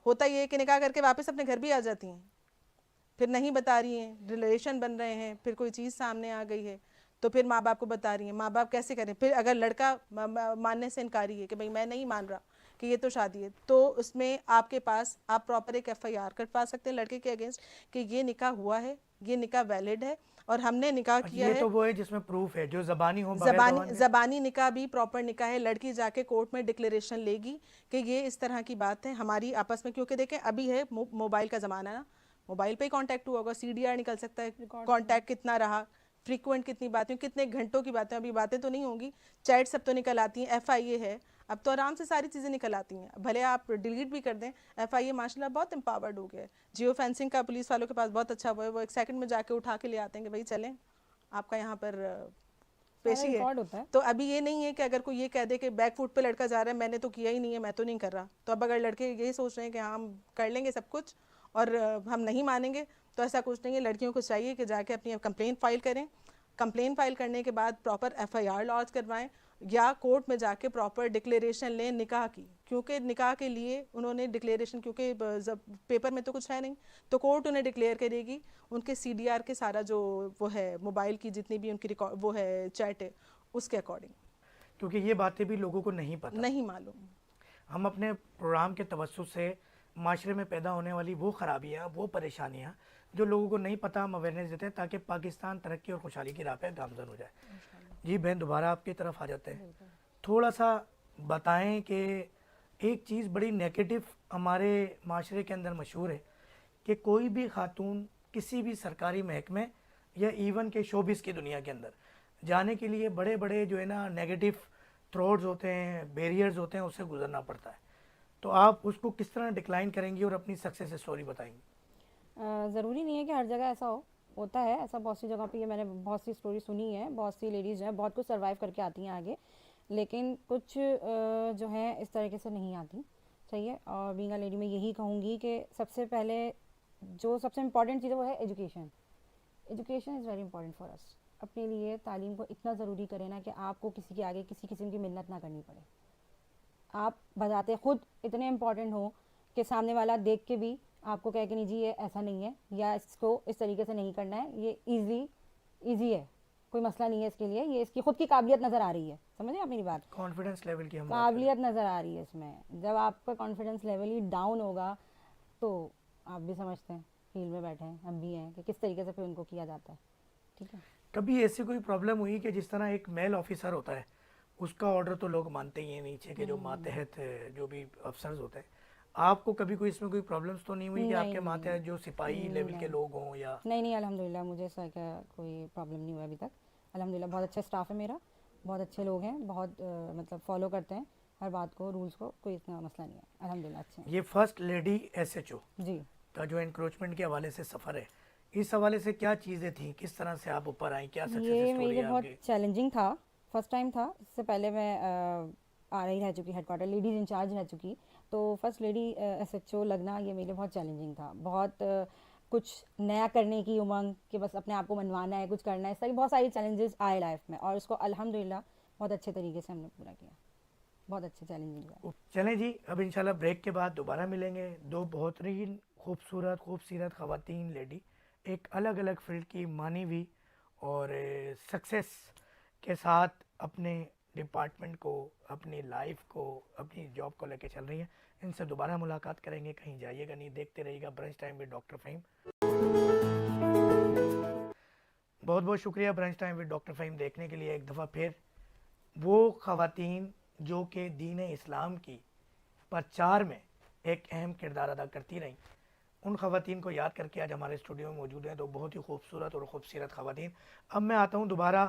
होता ये है कि निकाह करके वापस अपने घर भी आ जाती हैं, फिर नहीं बता रही हैं, रिलेशन बन रहे हैं, फिर कोई चीज़ सामने आ गई है तो फिर माँ बाप को बता रही हैं। माँ बाप कैसे करें? फिर अगर लड़का मानने से इनकारी है कि भाई मैं नहीं मान रहा कि ये तो शादी है, तो उसमें आपके पास आप प्रॉपर एक FIR कटवा सकते हैं लड़के के अगेंस्ट कि ये निकाह हुआ है, ये निकाह वैलिड है और हमने निकाह किया ये है। तो वो है जिसमें प्रूफ है, जो ज़बानी हो बगैर ज़बान जबानी के। जबानी निकाह भी प्रॉपर निकाह है। लड़की जाके कोर्ट में डिक्लेरेशन लेगी कि ये इस तरह की बात है हमारी आपस में, क्योंकि देखें अभी है मोबाइल का ज़माना ना, मोबाइल पे ही कांटेक्ट हुआ होगा, सीडीआर निकल सकता है, कांटेक्ट कितना रहा, फ्रीक्वेंट कितनी बातें, कितने घंटों की बातें, अभी बातें तो नहीं होंगी, चैट सब तो निकल आती हैं, FIA है, अब तो आराम से सारी चीज़ें निकल आती हैं, भले आप डिलीट भी कर दें। FIA माशाल्लाह बहुत एम्पावर्ड हो गया है। जियो फेंसिंग का पुलिस वालों के पास बहुत अच्छा हुआ है, वो 1 सेकंड में जाके उठा के ले आते हैं कि भाई चलें आपका यहाँ पर पेशी है। रिकॉर्ड होता है। तो अभी ये नहीं है कि अगर कोई ये कह दे कि बैक फुट पे लड़का जा रहा है, मैंने तो किया ही नहीं है, मैं तो नहीं कर रहा, तो अब अगर लड़के यही सोच रहे हैं कि हाँ हम कर लेंगे सब कुछ और हम नहीं मानेंगे, तो ऐसा कुछ नहीं है। लड़कियों को चाहिए कि जाके अपनी कंप्लेंट फाइल करें, कंप्लेंट फाइल करने के बाद प्रॉपर FIR लॉन्च करवाएं या कोर्ट में जाके प्रॉपर डिक्लेरेशन लें निकाह की, क्योंकि निकाह के लिए उन्होंने डिक्लेरेशन, क्योंकि पेपर में तो कुछ है नहीं, तो कोर्ट उन्हें डिक्लेयर करेगी उनके CDR के सारा जो वो है मोबाइल की जितनी भी उनकी रिकॉर्ड वो है चैट है उसके अकॉर्डिंग। क्योंकि ये बातें भी लोगों को नहीं पता। नहीं मालूम। हम अपने प्रोग्राम के तवज्जुह से माशरे में पैदा होने वाली वो खराबियाँ, वो परेशानियाँ जो लोगों को नहीं पता, हम अवेयरनेस देते हैं ताकि पाकिस्तान तरक्की और खुशहाली की राह पे गामजन हो जाए। जी बहन, दोबारा आपकी तरफ आ जाते हैं। थोड़ा सा बताएं कि एक चीज़ बड़ी नेगेटिव हमारे माशरे के अंदर मशहूर है कि कोई भी खातून किसी भी सरकारी महकमे या इवन के शोबिस की दुनिया के अंदर जाने के लिए बड़े बड़े जो है ना नेगेटिव थ्रोड्स होते हैं, बैरियर्स होते हैं, उससे गुजरना पड़ता है। तो आप उसको किस तरह डिक्लाइन करेंगी और अपनी सक्सेस स्टोरी बताएंगी? ज़रूरी नहीं है कि हर जगह ऐसा होता है, ऐसा बहुत सी जगह पे ये मैंने बहुत सी स्टोरी सुनी है, बहुत सी लेडीज़ जो है बहुत कुछ सर्वाइव करके आती हैं आगे, लेकिन कुछ जो है इस तरीके से नहीं आती। सही है। और बीइंग अ लेडी मैं यही कहूँगी कि सबसे पहले जो सबसे इम्पॉर्टेंट चीज़ है वो है education. Education is very important for us. अपने लिए तालीम को इतना ज़रूरी करें ना कि आपको किसी के आगे किसी किस्म की मिन्नत ना करनी पड़े। आप बताते खुद इतने इम्पॉर्टेंट हो कि सामने वाला देख के भी आपको कहे कि नहीं जी ये ऐसा नहीं है या इसको इस तरीके से नहीं करना है, ये ईजी है, कोई मसला नहीं है इसके लिए, ये इसकी खुद की काबिलियत नज़र आ रही है। समझे आप मेरी बात? कॉन्फिडेंस लेवल की हम काबिलियत नज़र आ रही है इसमें। जब आपका कॉन्फिडेंस लेवल ही डाउन होगा तो आप भी समझते हैं, फील्ड में बैठे हैं, हम भी हैं, कि किस तरीके से फिर उनको किया जाता है। ठीक है। कभी ऐसी कोई प्रॉब्लम हुई कि जिस तरह एक मेल ऑफिसर होता है उसका ऑर्डर तो लोग मानते ही हैं, नीचे के जो मातहत जो भी अफसर्स होते हैं, आपको कभी कोई इसमें कोई प्रॉब्लम्स तो नहीं हुई कि आपके मातहत जो सिपाही लेवल के लोग हों या? नहीं, अल्हम्दुलिल्लाह मुझे ऐसा का कोई प्रॉब्लम नहीं हुआ अभी तक। अल्हम्दुलिल्लाह बहुत अच्छा स्टाफ है मेरा, बहुत अच्छे लोग हैं, बहुत मतलब फॉलो करते हैं हर बात को, रूल्स को, कोई इतना मसला नहीं है अल्हम्दुलिल्लाह। अच्छे हैं। ये फर्स्ट लेडी SHO जी का जो एनक्रोचमेंट के हवाले से सफ़र है, इस हवाले से क्या चीज़ें थी, किस तरह से आप ऊपर आई, क्या सक्सेस ये स्टोरी मेरे लिए है बहुत आपकी? चैलेंजिंग था, फर्स्ट टाइम था। इससे पहले मैं RI रह चुकी, हेडक्वार्टर लेडीज़ इंचार्ज रह चुकी, तो फर्स्ट लेडी SHO लगना ये मेरे लिए बहुत चैलेंजिंग था। बहुत कुछ नया करने की उमंग कि बस अपने आप को मनवाना है, कुछ करना है, इस तरह की बहुत सारी चैलेंजेस आए लाइफ में और उसको अल्हम्दुलिल्लाह बहुत अच्छे तरीके से हमने पूरा किया। बहुत अच्छे चैलेंजिंग हुआ। चलें जी, अब इंशाल्लाह ब्रेक के बाद दोबारा मिलेंगे। दो बेहतरीन खूबसूरत ख़वातीन लेडी, एक अलग अलग फील्ड की मानी हुई और सक्सेस के साथ अपने डिपार्टमेंट को, अपनी लाइफ को, अपनी जॉब को लेके चल रही हैं। इनसे दोबारा मुलाकात करेंगे, कहीं जाइएगा नहीं, देखते रहिएगा brunch time with doctor Faheem. बहुत बहुत शुक्रिया brunch time with doctor Faheem देखने के लिए। एक दफ़ा फिर वो ख़वातीन जो कि दीन इस्लाम की प्रचार में एक अहम किरदार अदा करती रहीं, उन ख़वातीन को याद करके आज हमारे स्टूडियो में मौजूद हैं, तो बहुत ही खूबसूरत और ख़ूबसूरत ख़वातीन। अब मैं आता हूँ दोबारा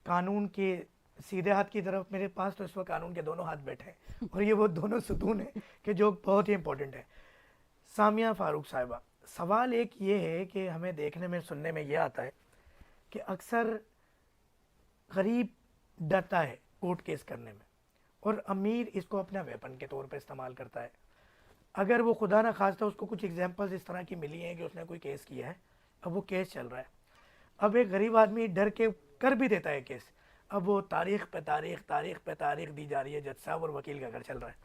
कानून के सीधे हाथ की तरफ। मेरे पास तो इस वक्त कानून के दोनों हाथ बैठे हैं और ये वो दोनों सुतून हैं कि जो बहुत ही इंपॉर्टेंट है। सामिया फ़ारूक साहिबा, सवाल एक ये है कि हमें देखने में, सुनने में ये आता है कि अक्सर गरीब डरता है कोर्ट केस करने में और अमीर इसको अपना वेपन के तौर पर इस्तेमाल करता है। अगर वो खुदा ना खास्ता, उसको कुछ एग्जांपल्स इस तरह की मिली हैं कि उसने कोई केस किया है, अब वो केस चल रहा है, अब एक गरीब आदमी डर के कर भी देता है केस, अब वो तारीख पे तारीख दी जा रही है, जज साहब और वकील का घर चल रहा है।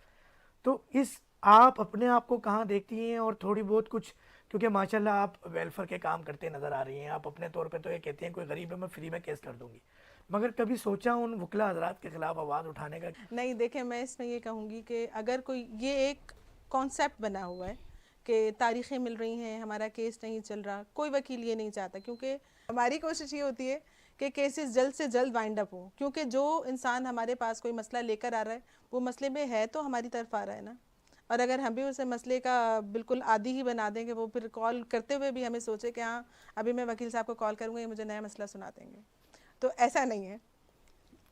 तो इस आप अपने आप को कहाँ देखती हैं? और थोड़ी बहुत कुछ, क्योंकि माशाल्लाह आप वेलफेयर के काम करते नज़र आ रही हैं, आप अपने तौर पे तो ये कहती हैं कोई गरीब है मैं फ्री में केस कर दूंगी, मगर कभी सोचा उन वकला हजरात के खिलाफ आवाज़ उठाने का? नहीं, देखें मैं इसमें ये कहूँगी कि अगर कोई, ये एक कॉन्सेप्ट बना हुआ है कि तारीखें मिल रही हैं, हमारा केस नहीं चल रहा, कोई वकील ये नहीं चाहता, क्योंकि हमारी कोशिश ये होती है कि केसेस जल्द से जल्द वाइंड अप हो, क्योंकि जो इंसान हमारे पास कोई मसला लेकर आ रहा है वो मसले में है तो हमारी तरफ आ रहा है ना, और अगर हम भी उसे मसले का बिल्कुल आदी ही बना देंगे, वो फिर कॉल करते हुए भी हमें सोचे कि हाँ अभी मैं वकील साहब को कॉल करूँगा, ये मुझे नया मसला सुना देंगे, तो ऐसा नहीं है।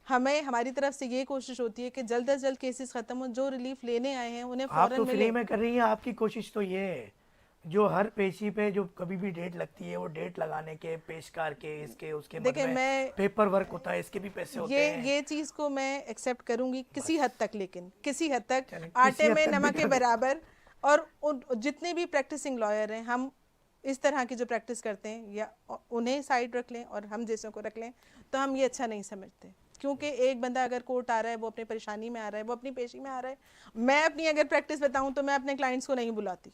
हमें हमारी तरफ से ये कोशिश होती है कि जल्द से जल्द केसेस ख़त्म हो, जो रिलीफ लेने आए हैं उन्हें आप फ़ौरन तो मिले। फ्री में कर रही हैं, आपकी कोशिश तो ये है जो हर पेशी पे जो कभी भी डेट लगती है वो डेट लगाने के, पेशकार के, इसके उसके देखिए, बाद में मैं पेपर वर्क होता है, इसके भी पैसे होते हैं। ये चीज़ को मैं एक्सेप्ट करूंगी किसी हद तक, लेकिन किसी हद तक चलें, आटे किसी हद में तक नमक भी के कर दें। बराबर। और जितने भी प्रैक्टिसिंग लॉयर हैं, हम इस तरह की जो प्रैक्टिस करते हैं या उन्हें साइड रख लें और हम जैसों को रख लें, तो हम ये अच्छा नहीं समझते, क्योंकि एक बंदा अगर कोर्ट आ रहा है, वो अपनी परेशानी में आ रहा है, वो अपनी पेशी में आ रहा है। मैं अपनी अगर प्रैक्टिस बताऊं तो मैं अपने क्लाइंट्स को नहीं बुलाती,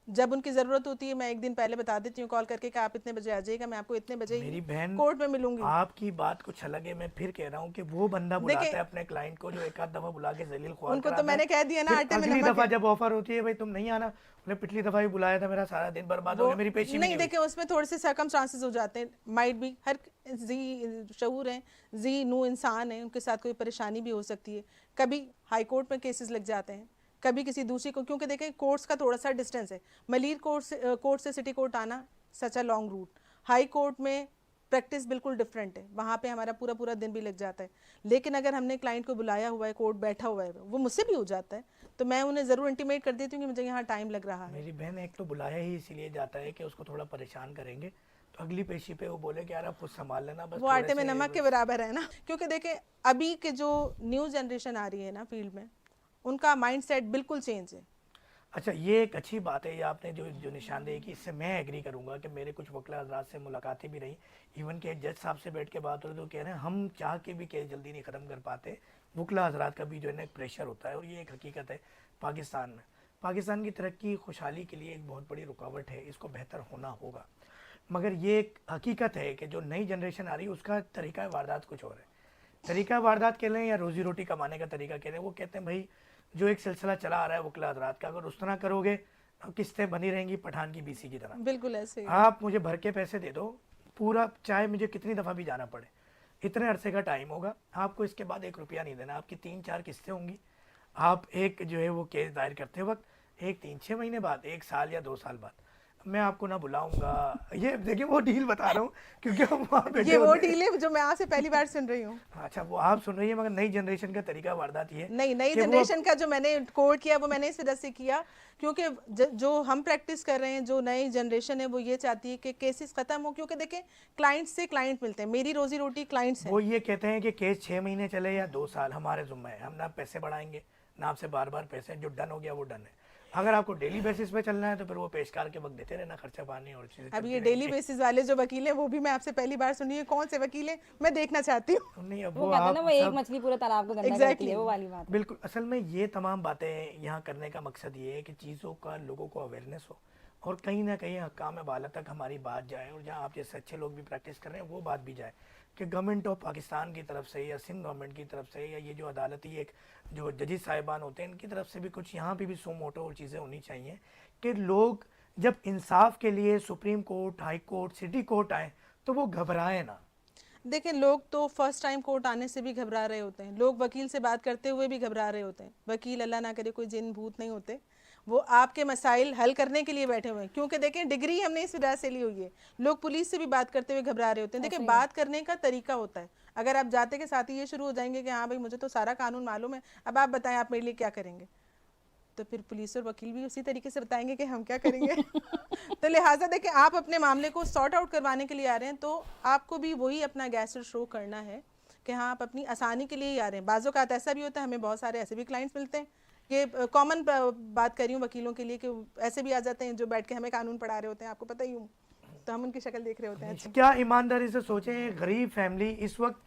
जब उनकी ज़रूरत होती है मैं एक दिन पहले बता देती हूँ कॉल करके कि आप इतने बजे आ जाइएगा, मैं आपको इतने बजे मेरी ही बहन, कोर्ट में मिलूंगी। आपकी बात कुछ अलग है, मैं फिर कह रहा हूँ कि वो बंदा बुलाता देखिए, है अपने क्लाइंट को जो एक आध दफा बुला के जलील ख्वार उनको तो कराता मैंने है, कह दिया ना, फिर आटे में अगली नमक दफा है। जब ऑफर होती है भाई तुम नहीं आना, उन्हें पिछली दफा भी बुलाया था, मेरा सारा दिन बर्बाद हो वो गया, मेरी पेशी भी नहीं, नहीं हुई। देखिए उसमें थोड़े से सर्कमस्टांसेस हो जाते हैं, माइट भी, हर जी शऊर हैं, जी नू इंसान है, उनके साथ कोई परेशानी भी हो सकती है। कभी हाई कोर्ट में केसेस लग जाते हैं, कभी किसी दूसरी को, क्योंकि देखें कोर्ट्स का थोड़ा सा डिस्टेंस है, मलीर कोर्ट से सिटी कोर्ट आना such a long route, high court में प्रैक्टिस बिल्कुल डिफरेंट है, वहाँ पे हमारा पूरा पूरा दिन भी लग जाता है। लेकिन अगर हमने क्लाइंट को बुलाया हुआ है, कोर्ट बैठा हुआ है, वो मुझसे भी हो जाता है, तो मैं उन्हें ज़रूर इंटीमेट कर देती हूँ कि मुझे यहाँ टाइम लग रहा है। मेरी बहन, एक तो बुलाया ही इसीलिए जाता है कि उसको थोड़ा परेशान करेंगे, तो अगली पेशी पे वो बोले कि यार आप खुद संभाल लेना, बस वो थोड़े आटे में से नमक के बराबर है ना, क्योंकि देखें अभी के जो न्यू जनरेशन आ रही है ना फील्ड में, उनका माइंडसेट बिल्कुल चेंज है। अच्छा, ये एक अच्छी बात है, ये आपने जो जो निशानदेही की, इससे मैं एग्री करूंगा कि मेरे कुछ वकील हजरात से मुलाकातें भी रही, इवन के जज साहब से बैठ के बात हो रही तो कह रहे हैं हम चाह के भी केस जल्दी नहीं ख़त्म कर पाते, वकील हजरात का भी जो है ना एक प्रेशर होता है, और ये एक हकीकत है पाकिस्तान में। पाकिस्तान की तरक्की खुशहाली के लिए एक बहुत बड़ी रुकावट है, इसको बेहतर होना होगा, मगर ये एक हकीकत है कि जो नई जनरेशन आ रही है उसका तरीका वारदात कुछ और है। तरीका वारदात कह लें या रोज़ी रोटी कमाने का तरीका कह लें, वो कहते हैं भाई जो एक सिलसिला चला आ रहा है वकील हजरात का, अगर उस तरह करोगे किस्तें बनी रहेंगी पठान की बीसी की तरह। बिल्कुल ऐसे ही। आप मुझे भर के पैसे दे दो पूरा, चाहे मुझे कितनी दफ़ा भी जाना पड़े, इतने अरसे का टाइम होगा, आपको इसके बाद 1 रुपया नहीं देना, आपकी 3-4 किस्तें होंगी, आप एक जो है वो केस दायर करते वक्त एक 3-6 महीने बाद, 1 साल या 2 साल बाद मैं आपको ना बुलाऊंगा। ये देखिए वो डील बता रहा हूँ, क्योंकि हम वहाँ बैठे ये वो होते हैं। डील है जो मैं आज से पहली बार सुन रही हूँ। अच्छा, वो आप सुन रही है, मगर नई जनरेशन का तरीका वारदात ये है नहीं, नई कि वो जनरेशन का जो मैंने कोर्ट किया वो मैंने इस वजह से किया क्योंकि जो हम प्रैक्टिस कर रहे हैं, जो नई जनरेशन है वो ये चाहती है कि केसेस खत्म हो, क्योंकि देखें क्लाइंट से क्लाइंट मिलते हैं, मेरी रोजी रोटी क्लाइंट्स वो हैं। ये कहते हैं कि केस 6 महीने चले या 2 साल हमारे जुम्मे है, हम ना पैसे बढ़ाएंगे ना आपसे बार बार पैसे, जो डन हो गया वो डन है। अगर आपको डेली बेसिस पे चलना है तो फिर वो पेशकार के वक्त देते रहना, खर्चा पानी और चीज़ें अब चलती ये डेली रहेंगी। बेसिस वाले जो वकील हैं वो भी मैं आपसे पहली बार सुनी है, कौन से वकील हैं मैं देखना चाहती हूँ। नहीं, अब वो वो कहते हैं आप ना, वो एक सब मछली पूरे तालाब को गंदा करती Exactly. है, वो वाली बात है। बिल्कुल, असल में ये तमाम बातें यहाँ करने का मकसद ये है कि चीज़ों का लोगों को अवेयरनेस हो और कहीं ना कहीं हकाम अदालत तक हमारी बात जाए, और जहाँ आप जैसे अच्छे लोग भी प्रैक्टिस कर रहे हैं वो बात भी जाए कि गवर्नमेंट ऑफ पाकिस्तान की तरफ से या सिंध गवर्नमेंट की तरफ से या ये जो अदालती एक जो जजेस साहिबान होते हैं इनकी तरफ से भी कुछ यहाँ पे भी सो मोटो और चीज़ें होनी चाहिए कि लोग जब इंसाफ के लिए supreme court, high court, city court आए तो वो घबराए ना। देखें, लोग तो फर्स्ट टाइम कोर्ट आने से भी घबरा रहे होते हैं, लोग वकील से बात करते हुए भी घबरा रहे होते हैं। वकील अल्लाह ना करे कोई जिन भूत नहीं होते, वो आपके मसाइल हल करने के लिए बैठे हुए हैं, क्योंकि देखें डिग्री हमने इस वजह से ली हुई है। लोग पुलिस से भी बात करते हुए घबरा रहे होते हैं। देखिए, बात करने का तरीका होता है, अगर आप जाते के साथ ही ये शुरू हो जाएंगे कि हाँ भाई मुझे तो सारा कानून मालूम है, अब आप बताएं आप मेरे लिए क्या करेंगे, तो फिर पुलिस और वकील भी उसी तरीके से बताएंगे कि हम क्या करेंगे। तो लिहाजा देखिए, आप अपने मामले को सॉर्ट आउट करवाने के लिए आ रहे हैं तो आपको भी वही अपना गैस शो करना है कि हाँ आप अपनी आसानी के लिए ही आ रहे हैं। बाज़ों का ऐसा भी होता है, हमें बहुत सारे ऐसे भी क्लाइंट्स मिलते हैं, ये कॉमन बात कर रही हूँ वकीलों के लिए, कि ऐसे भी आ जाते हैं जो बैठ के हमें कानून पढ़ा रहे होते हैं, आपको पता ही हूँ, तो हम उनकी शक्ल देख रहे होते हैं। क्या ईमानदारी से सोचें, गरीब फैमिली इस वक्त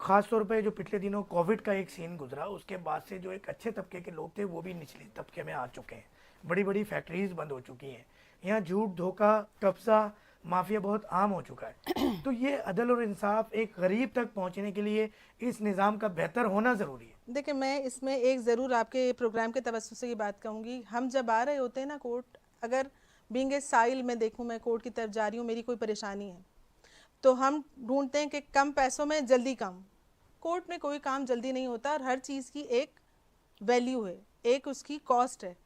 खास तौर पे जो पिछले दिनों कोविड का एक सीन गुजरा उसके बाद से जो एक अच्छे तबके के लोग थे वो भी निचले तबके में आ चुके हैं, बड़ी बड़ी फैक्ट्रीज बंद हो चुकी हैं, यहाँ झूठ, धोखा, कब्जा, माफिया बहुत आम हो चुका है। तो ये अदल और इंसाफ एक गरीब तक पहुँचने के लिए इस निज़ाम का बेहतर होना ज़रूरी है। देखिए, मैं इसमें एक ज़रूर आपके प्रोग्राम के तवज्जुह से ये बात कहूँगी, हम जब आ रहे होते हैं ना कोर्ट, अगर बीइंग ए साइल मैं देखूँ, मैं कोर्ट की तरफ जा रही हूँ, मेरी कोई परेशानी है, तो हम ढूंढते हैं कि कम पैसों में जल्दी काम। कोर्ट में कोई काम जल्दी नहीं होता और हर चीज़ की एक वैल्यू है, एक उसकी कॉस्ट है।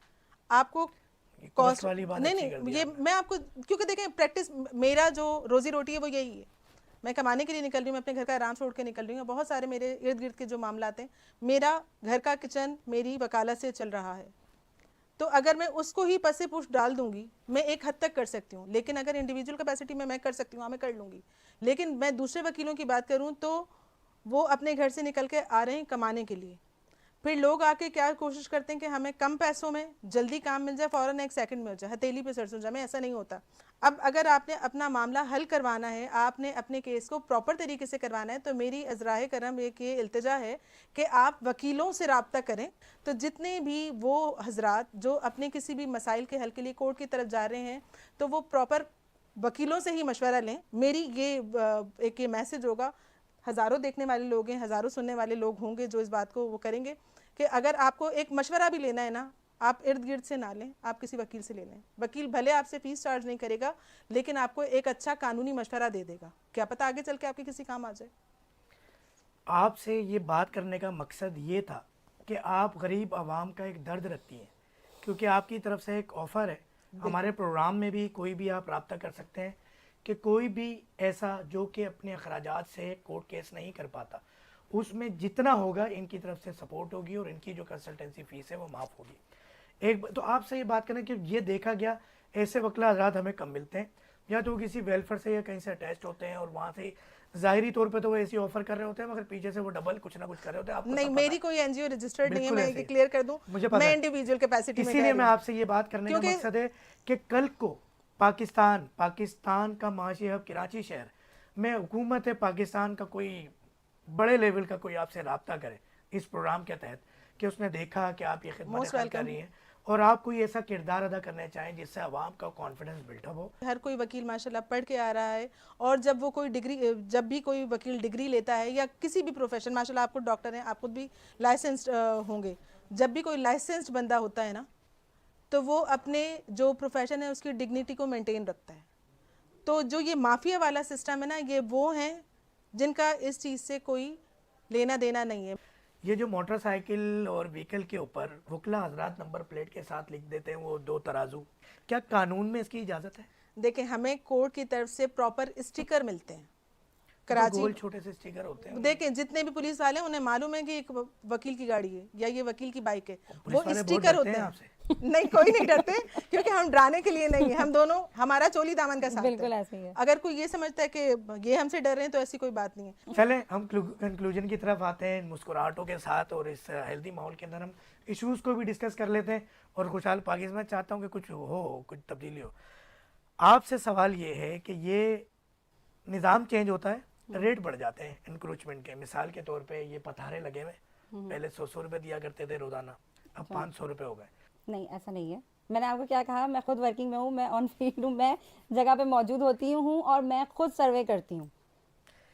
आपको कॉस्ट कॉस्ट वाली बात नहीं अच्छी कर नहीं, दी ये आपने। मैं आपको, क्योंकि देखें प्रैक्टिस, मेरा जो रोजी रोटी है वो यही है, मैं कमाने के लिए निकल रही हूँ, मैं अपने घर का आराम छोड़ के निकल रही हूँ। बहुत सारे मेरे इर्द गिर्द के जो मामलात हैं, मेरा घर का किचन मेरी वकालत से चल रहा है, तो अगर मैं उसको ही पसे पुश डाल दूंगी, मैं एक हद तक कर सकती हूँ, लेकिन अगर इंडिविजुअल कैपेसिटी में मैं कर सकती हूँ, हाँ मैं कर लूँगी। लेकिन मैं दूसरे वकीलों की बात करूँ तो वो अपने घर से निकल के आ रहे हैं कमाने के लिए, फिर लोग आके क्या कोशिश करते हैं कि हमें कम पैसों में जल्दी काम मिल जाए, फ़ौरन एक सेकंड में हो जाए, हथेली पे सरसों जाए। ऐसा नहीं होता। अब अगर आपने अपना मामला हल करवाना है, आपने अपने केस को प्रॉपर तरीके से करवाना है, तो मेरी अज़राए करम एक ये इल्तिजा है कि आप वकीलों से रब्ता करें। तो जितने भी वो हजरात जो अपने किसी भी मसाइल के हल के लिए कोर्ट की तरफ जा रहे हैं, तो वो प्रॉपर वकीलों से ही मशवरा लें। मेरी ये एक ये मैसेज होगा, हज़ारों देखने वाले लोग हैं, हज़ारों सुनने वाले लोग होंगे जो इस बात को वो करेंगे कि अगर आपको एक मशवरा भी लेना है ना, आप इर्द गिर्द से ना लें, आप किसी वकील से ले लें। वकील भले आपसे फ़ीस चार्ज नहीं करेगा, लेकिन आपको एक अच्छा कानूनी मशवरा दे देगा, क्या पता आगे चल के आपके किसी काम आ जाए। आपसे ये बात करने का मकसद ये था कि आप गरीब आवाम का एक दर्द रखती हैं, क्योंकि आपकी तरफ से एक ऑफ़र है, हमारे प्रोग्राम में भी कोई भी आप रब्ता कर सकते हैं कि कोई भी ऐसा जो कि अपने अखराजात से कोर्ट केस नहीं कर पाता, उसमें जितना होगा इनकी तरफ से सपोर्ट होगी और इनकी जो कंसल्टेंसी फ़ीस है वो माफ़ होगी। एक तो आपसे ये बात करना कि ये देखा गया ऐसे वकील हज़रात हमें कम मिलते हैं, या तो वो किसी वेलफेयर से या कहीं से अटैच्ड होते हैं और वहाँ से ज़ाहिरी तौर पे तो वो ऐसी ऑफर कर रहे होते हैं, मगर पीछे से वो डबल कुछ ना कुछ कर रहे होते हैं। आपको नहीं, सब पता मेरी है। कोई एनजीओ रजिस्टर्ड नहीं है, बिल्कुल मैं ऐसे ये ही क्लियर कर दूं। मुझे पता मैं है। इंडिविजुअल कैपेसिटी में कह इसीलिए रही मैं हूँ, आपसे ये बात करने का क्योंकि मकसद है कि कल को पाकिस्तान का माशी हब कराची शहर में हुकूमत पाकिस्तान का कोई बड़े लेवल का कोई आपसे रब्ता करे इस प्रोग्राम के तहत कि उसने देखा कि आप ये खिदमत मोस्ट कर वेलकम। रही हैं और आप कोई ऐसा किरदार अदा करना चाहें जिससे आवाम का कॉन्फिडेंस बिल्डअप हो। हर कोई वकील माशाल्लाह पढ़ के आ रहा है, और जब वो कोई डिग्री, जब भी कोई वकील डिग्री लेता है या किसी भी प्रोफेशन, माशाल्लाह आप खुद डॉक्टर हैं, आप खुद भी लाइसेंस्ड होंगे, जब भी कोई लाइसेंस्ड बंदा होता है ना, तो वो अपने जो प्रोफेशन है उसकी डिग्निटी को मेंटेन रखता है। तो जो ये माफिया वाला सिस्टम है ना, ये वो हैं जिनका इस चीज़ से कोई लेना देना नहीं है। ये जो मोटरसाइकिल और व्हीकल के ऊपर वकला हजरात नंबर प्लेट के साथ लिख देते हैं वो 2 तराजू, क्या कानून में इसकी इजाज़त है? देखें, हमें कोर्ट की तरफ से प्रॉपर स्टिकर मिलते हैं तो कराची। गोल छोटे से स्टिकर होते हैं। देखें, जितने भी पुलिस वाले हैं उन्हें मालूम है कि एक वकील की गाड़ी है या ये वकील की बाइक है, पुलिस वो वाले बहुत स्टिकर डरते होते हैं हैं। आपसे। नहीं, कोई नहीं डरते, क्योंकि हम डराने के लिए नहीं है, हम दोनों, हमारा चोली दामन का साथ बिल्कुल है। ऐसे ही है। अगर कोई ये समझता है कि ये हमसे डर रहे हैं, तो ऐसी कोई बात नहीं है। चलें हम कंक्लूजन की तरफ आते हैं मुस्कुराहटों के साथ, और इस हेल्दी माहौल के अंदर हम इश्यूज़ को भी डिस्कस कर लेते हैं और खुशहाल पाकिस्तान में चाहता हूँ कि कुछ तब्दीली हो। आपसे सवाल ये है कि ये निज़ाम चेंज होता है, रेट बढ़ जाते हैं इंक्रोचमेंट के। मिसाल के तौर पे ये पथारे लगे हुए, पहले 100 रुपये दिया करते थे रोज़ाना, अब 500 रुपये हो गए। नहीं, ऐसा नहीं है। मैंने आपको क्या कहा, मैं खुद वर्किंग में हूँ, मैं ऑन फील्ड हूँ, मैं जगह पे मौजूद होती हूँ और मैं खुद सर्वे करती हूँ।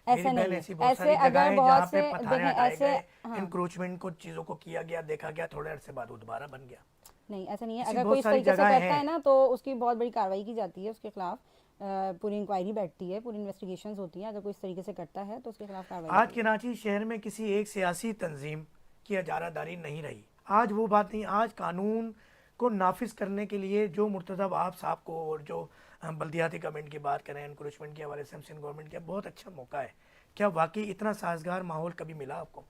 ऐसा नहीं है। ऐसे अगर बहुत से देखें ऐसे, हाँ, इंक्रोचमेंट को चीज़ों को किया गया, देखा गया, थोड़े अरसे बाद वो दोबारा बन गया। नहीं ऐसा नहीं है। ऐसी अगर बहुत कोई इस सारी तरीके से जगहें करता हैं। है ना, तो उसकी बहुत बड़ी कार्रवाई की जाती है, उसके खिलाफ पूरी इंक्वायरी बैठती है, पूरी इन्वेस्टिगेशंस होती हैं। अगर कोई इस तरीके से करता है तो उसके खिलाफ कार्रवाई आज कराची शहर में किसी एक सियासी तंजीम की इजारादारी नहीं रही। आज वो बात नहीं। आज कानून को नाफिज करने के लिए जो मुर्तज़ा आप साहब को और जो हम बल्दियाती गवर्नमेंट की बात करें, इंक्रोचमेंट के हवाले से सिंध गवर्नमेंट का बहुत अच्छा मौका है। क्या वाकई इतना साजगार माहौल कभी मिला आपको?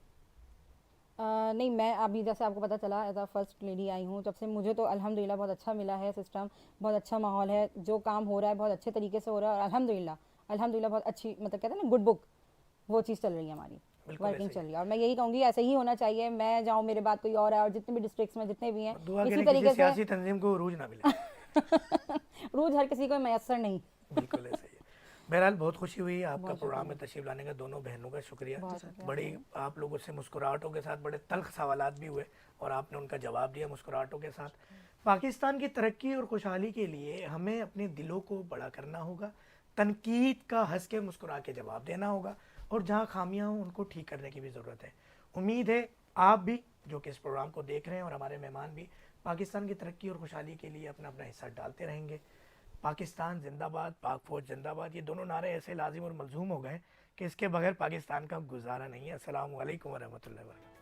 नहीं, मैं अभी जैसे आपको पता चला एज अ फर्स्ट लेडी आई हूँ, जब से मुझे तो अल्हम्दुलिल्लाह बहुत अच्छा मिला है सिस्टम, बहुत अच्छा माहौल है, जो काम हो रहा है बहुत अच्छे तरीके से हो रहा है, और अल्हम्दुलिल्लाह बहुत अच्छी, मतलब कहते हैं ना गुड बुक, वो चीज़ चल रही है हमारी, बिल्कुल वर्किंग ऐसे चल रही है। और मैं यही कहूँगी ऐसे ही होना चाहिए। मैं जाऊँ, मेरे बाद कोई और है, और जितने भी डिस्ट्रिक्ट्स में जितने भी हैं दुआ इसी करें तरीके किसी से सियासी तंजीम को उरूज ना मिले। रोज़ हर किसी को मैसर नहीं। बिल्कुल ऐसे ही है। बहरहाल बहुत खुशी हुई आपका बहुत प्रोग्राम में तशरीफ लाने का। दोनों बहनों का शुक्रिया। बहुत शुक्रिया। बड़ी आप लोगों से मुस्कुराहटों के साथ बड़े तल्ख सवालात भी हुए और आपने उनका जवाब दिया मुस्कुराहटों के साथ। पाकिस्तान की तरक्की और खुशहाली के लिए हमें अपने दिलों को बड़ा करना होगा, तनकीद का हंस के मुस्कुरा के जवाब देना होगा, और जहाँ खामियाँ हों उनको ठीक करने की भी ज़रूरत है। उम्मीद है आप भी जो कि इस प्रोग्राम को देख रहे हैं और हमारे मेहमान भी पाकिस्तान की तरक्की और खुशहाली के लिए अपना अपना हिस्सा डालते रहेंगे। पाकिस्तान जिंदाबाद, पाक फौज जिंदाबाद, ये दोनों नारे ऐसे लाजिम और मलजूम हो गए कि इसके बगैर पाकिस्तान का गुजारा नहीं है। अस्सलामु अलैकुम वरहमतुल्लाहि वबरकातुहू।